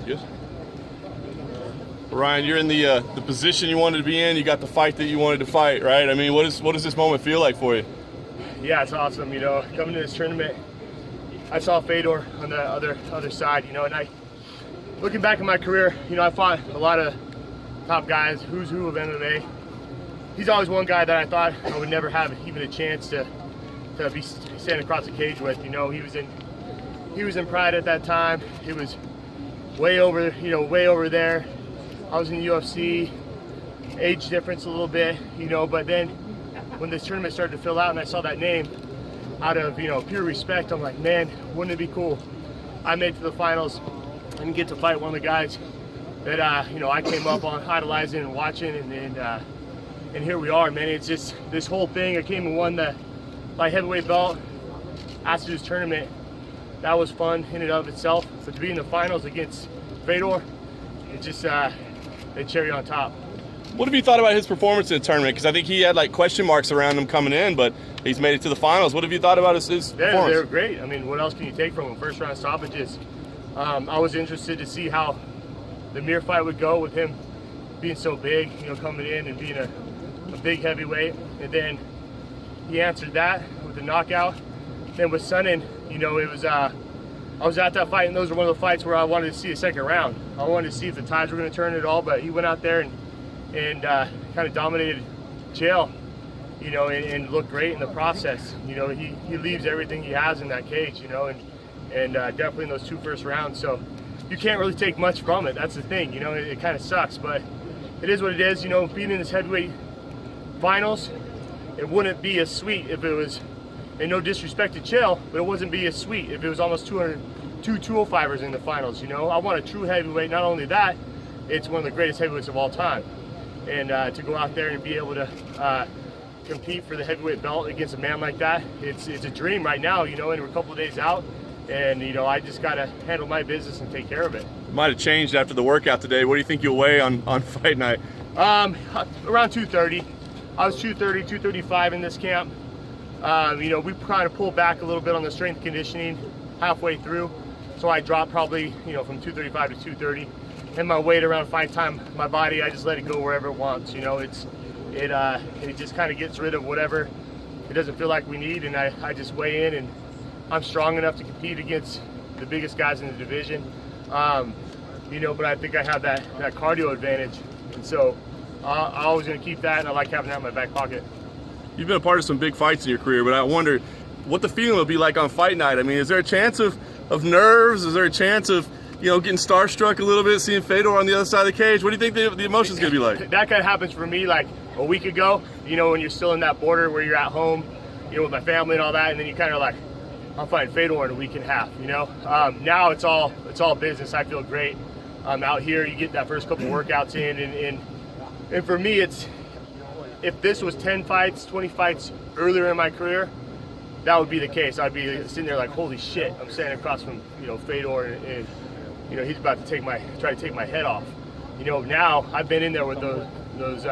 Good. Ryan, you're in the position you wanted to be in. You got the fight that you wanted to fight, right? I mean, what does this moment feel like for you? Yeah, it's awesome. You know, coming to this tournament, I saw Fedor on the other side. You know, and looking back in my career, you know, I fought a lot of top guys, who's who of MMA. He's always one guy that I thought I would never have even a chance to be standing across the cage with. You know, he was in Pride at that time. It was way over there. I was in the UFC, age difference a little bit, you know, but then when this tournament started to fill out and I saw that name, out of, you know, pure respect, I'm like, man, wouldn't it be cool? I made it to the finals and get to fight one of the guys that, you know, I came up on idolizing and watching, and here we are, man. It's just this whole thing. I came and won the light heavyweight belt after this tournament. That was fun in and of itself. But to be in the finals against Fedor, it's just the cherry on top. What have you thought about his performance in the tournament? Because I think he had like question marks around him coming in, but he's made it to the finals. What have you thought about his performance? They're great. I mean, what else can you take from him? First round stoppages. I was interested to see how the Mir fight would go with him being so big, you know, coming in and being a big heavyweight. And then he answered that with a knockout. Then with Sonnen, you know, it was I was at that fight, and those were one of the fights where I wanted to see a second round. I wanted to see if the tides were going to turn at all, but he went out there and kind of dominated Chael, you know, and looked great in the process. You know, he leaves everything he has in that cage, you know, and definitely in those two first rounds. So you can't really take much from it. That's the thing, you know, it kind of sucks, but it is what it is. You know, being in this heavyweight finals, it wouldn't be as sweet if it was, and no disrespect to Chael, but it wouldn't be as sweet if it was almost 205ers in the finals, you know. I want a true heavyweight. Not only that, it's one of the greatest heavyweights of all time. And to go out there and be able to compete for the heavyweight belt against a man like that, it's a dream right now, you know, and we're a couple of days out. And, you know, I just got to handle my business and take care of it. It might have changed after the workout today. What do you think you'll weigh on fight night? Around 230. I was 230, 235 in this camp. You know, we kind of pulled back a little bit on the strength conditioning halfway through. So I dropped probably, you know, from 235 to 230. And my weight around fight time, my body, I just let it go wherever it wants. You know, it just kind of gets rid of whatever it doesn't feel like we need, and I just weigh in, and I'm strong enough to compete against the biggest guys in the division. You know, but I think I have that cardio advantage, and so I'm always going to keep that, and I like having that in my back pocket. You've been a part of some big fights in your career, but I wonder what the feeling will be like on fight night. I mean, is there a chance of nerves? Is there a chance of, you know, getting starstruck a little bit, seeing Fedor on the other side of the cage? What do you think the emotion's going to be like? That kind of happens for me like a week ago, you know, when you're still in that border where you're at home, you know, with my family and all that, and then you kind of like, I'm fighting Fedor in a week and a half, you know. Now it's all business. I feel great. Out here, you get that first couple workouts in, and for me, it's, if this was 10 fights, 20 fights earlier in my career, that would be the case. I'd be sitting there like, holy shit, I'm standing across from, you know, Fedor, and you know, he's about to try to take my head off. You know, now I've been in there with those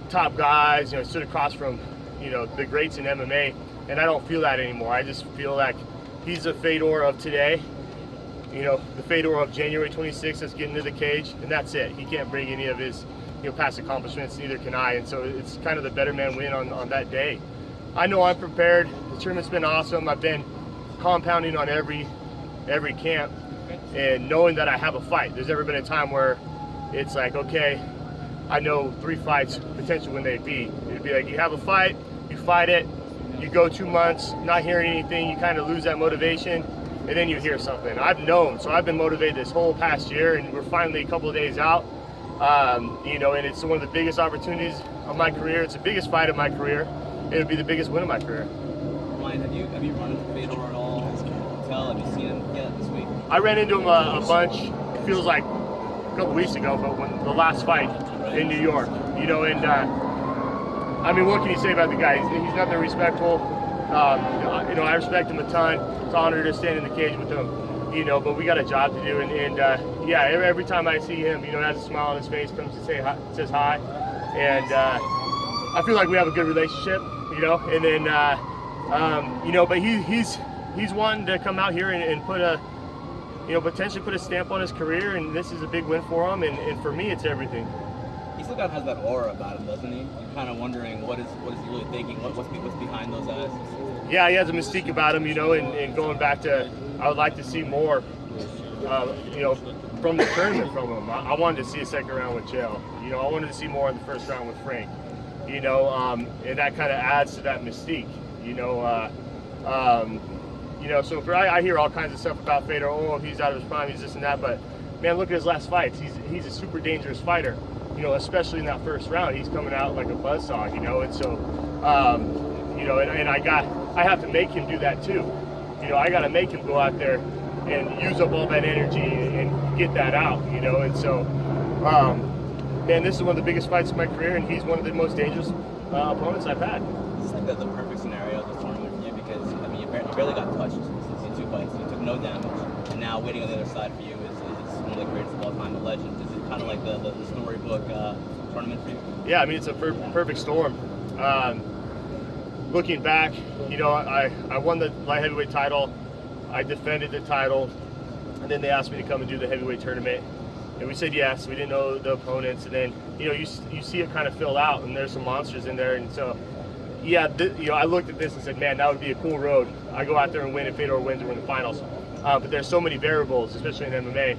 top guys, you know, stood across from, you know, the greats in MMA, and I don't feel that anymore. I just feel like he's the Fedor of today, you know, the Fedor of January 26th that's getting to the cage, and that's it. He can't bring any of his, you know, past accomplishments, neither can I, and so it's kind of the better man win on that day. I know I'm prepared. The tournament's been awesome. I've been compounding on every camp, and knowing that I have a fight. There's never been a time where it's like, okay, I know 3 fights potentially when they'd be. It'd be like, you have a fight, you fight it, you go 2 months not hearing anything, you kind of lose that motivation, and then you hear something. I've known, so I've been motivated this whole past year, and we're finally a couple of days out. You know, and it's one of the biggest opportunities of my career. It's the biggest fight of my career. It would be the biggest win of my career. Ryan, have you run into Fedor at all? Have you seen him yet this week? I ran into him a bunch. It feels like a couple weeks ago, but when the last fight in New York, you know, and I mean, what can you say about the guy? He's nothing respectful. You know, I respect him a ton. It's an honor to stand in the cage with him, you know, but we got a job to do, and yeah, every time I see him, you know, has a smile on his face, comes to say hi, says hi, and I feel like we have a good relationship, you know, and then you know, but he's wanting to come out here and put potentially put a stamp on his career, and this is a big win for him, and for me, it's everything. He still kind of has that aura about him, doesn't he? You're kind of wondering what is he really thinking? What's behind those eyes? Yeah, he has a mystique about him, and going back to, I would like to see more, from the tournament from him. I wanted to see a second round with Chael. I wanted to see more in the first round with Frank. And that kind of adds to that mystique. So I hear all kinds of stuff about Fedor. Oh, he's out of his prime, he's this and that. But man, look at his last fights. He's a super dangerous fighter. Especially in that first round, he's coming out like a buzzsaw. And so, and I have to make him do that too. I got to make him go out there and use up all that energy and get that out. And so, man, this is one of the biggest fights of my career, and he's one of the most dangerous opponents I've had. It's like the perfect scenario of the tournament for you because you barely got touched in 2 fights. You took no damage, and now waiting on the other side for you is one of the greatest of all time, a legend. Is it kind of like the storybook tournament for you? Yeah, it's a perfect storm. Looking back, I won the light heavyweight title. I defended the title, and then they asked me to come and do the heavyweight tournament. And we said yes. We didn't know the opponents, and then you see it kind of fill out, and there's some monsters in there. And so, yeah, I looked at this and said, man, that would be a cool road. I go out there and win, if Fedor wins, or win the finals. But there's so many variables, especially in MMA.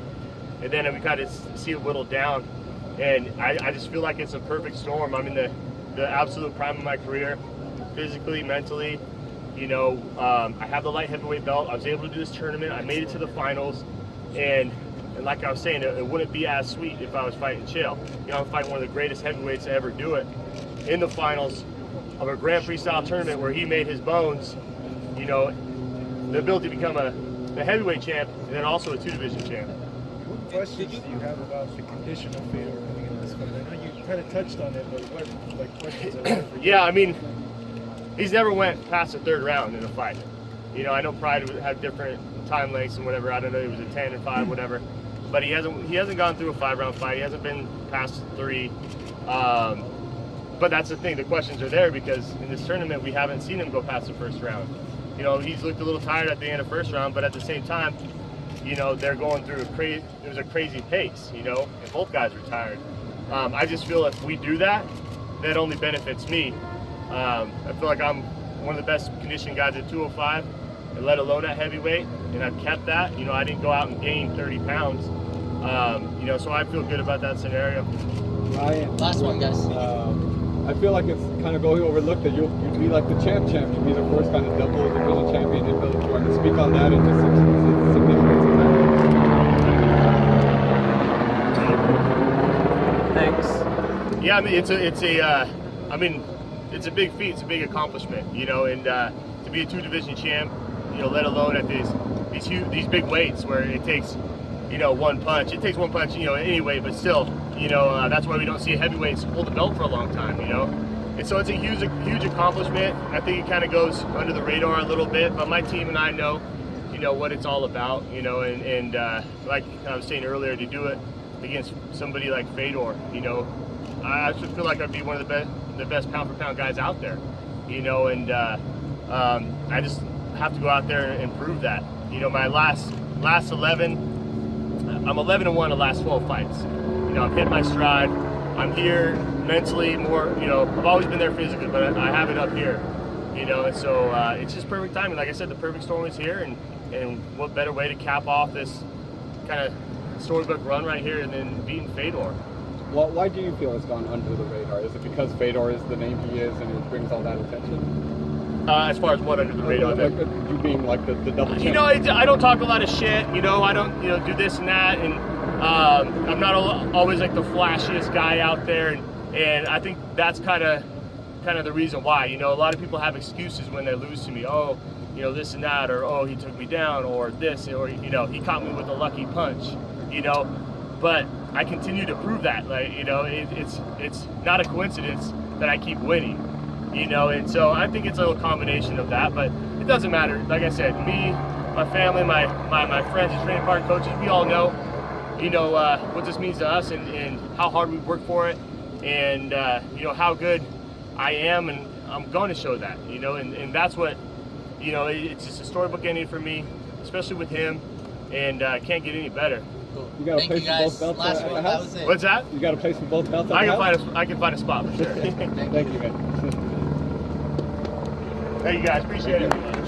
And then we kind of see it whittled down, and I just feel like it's a perfect storm. I'm in the absolute prime of my career, physically, mentally. I have the light heavyweight belt. I was able to do this tournament. I made it to the finals, and like I was saying, it wouldn't be as sweet if I was fighting Chael. I'm fighting one of the greatest heavyweights to ever do it in the finals of a Grand Prix style tournament where he made his bones. The ability to become the heavyweight champ and then also a 2-division champ. What questions do you have about the condition of Fedor coming into this fight? I know you kind of touched on it, but what questions are there for you? Yeah, he's never went past the 3rd round in a fight. I know Pride had different time lengths and whatever. I don't know, he was a 10 and 5, whatever. But he hasn't gone through a 5-round fight. He hasn't been past 3. But that's the thing. The questions are there because in this tournament we haven't seen him go past the 1st round. He's looked a little tired at the end of 1st round, but at the same time, they're going through it was a crazy pace. And both guys are tired. I just feel if we do that, that only benefits me. I feel like I'm one of the best conditioned guys at 205, and let alone at heavyweight, and I've kept that. I didn't go out and gain 30 pounds. So I feel good about that scenario. Last one, guys. I feel like it's kind of going overlooked that you'd be like the champ. You'd be the first kind of double division champion in Bellator. To speak on that and just the significance of that. Thanks. Yeah, it's a big feat. It's a big accomplishment. And to be a 2-division champ, let alone at these big weights where it takes, one punch. It takes one punch, anyway, but still, that's why we don't see heavyweights hold the belt for a long time, And so it's a huge accomplishment. I think it kind of goes under the radar a little bit, but my team and I know, what it's all about, and like I was saying earlier, to do it against somebody like Fedor, I should feel like I'd be one of the best pound-for-pound guys out there, and I just have to go out there and prove that. My last 11, I'm 11-1 the last 12 fights. I've hit my stride. I'm here mentally more, I've always been there physically, but I have it up here, and so it's just perfect timing. Like I said, the perfect storm is here, and what better way to cap off this kind of storybook run right here and then beating Fedor. Well, why do you feel it's gone under the radar? Is it because Fedor is the name he is and it brings all that attention? As far as what under the radar? You being like the double champ. I don't talk a lot of shit. I don't do this and that, and I'm not always like the flashiest guy out there, and I think that's kind of the reason why. A lot of people have excuses when they lose to me. Oh, this and that, or oh, he took me down, or this, or he caught me with a lucky punch. But I continue to prove that. It's not a coincidence that I keep winning. And so I think it's a little combination of that, but it doesn't matter. Like I said, me, my family, my friends, and training partner, coaches, we all know, what this means to us and how hard we work for it, and how good I am, and I'm going to show that, and that's what, it's just a storybook ending for me, especially with him. and can't get any better. Cool. You got a Thank place you for guys. both belts Last at one. the That house? was it. What's that? You got a place for both belts at I the can house? I can find a spot for sure. Thank you, man. Thank you guys, appreciate it.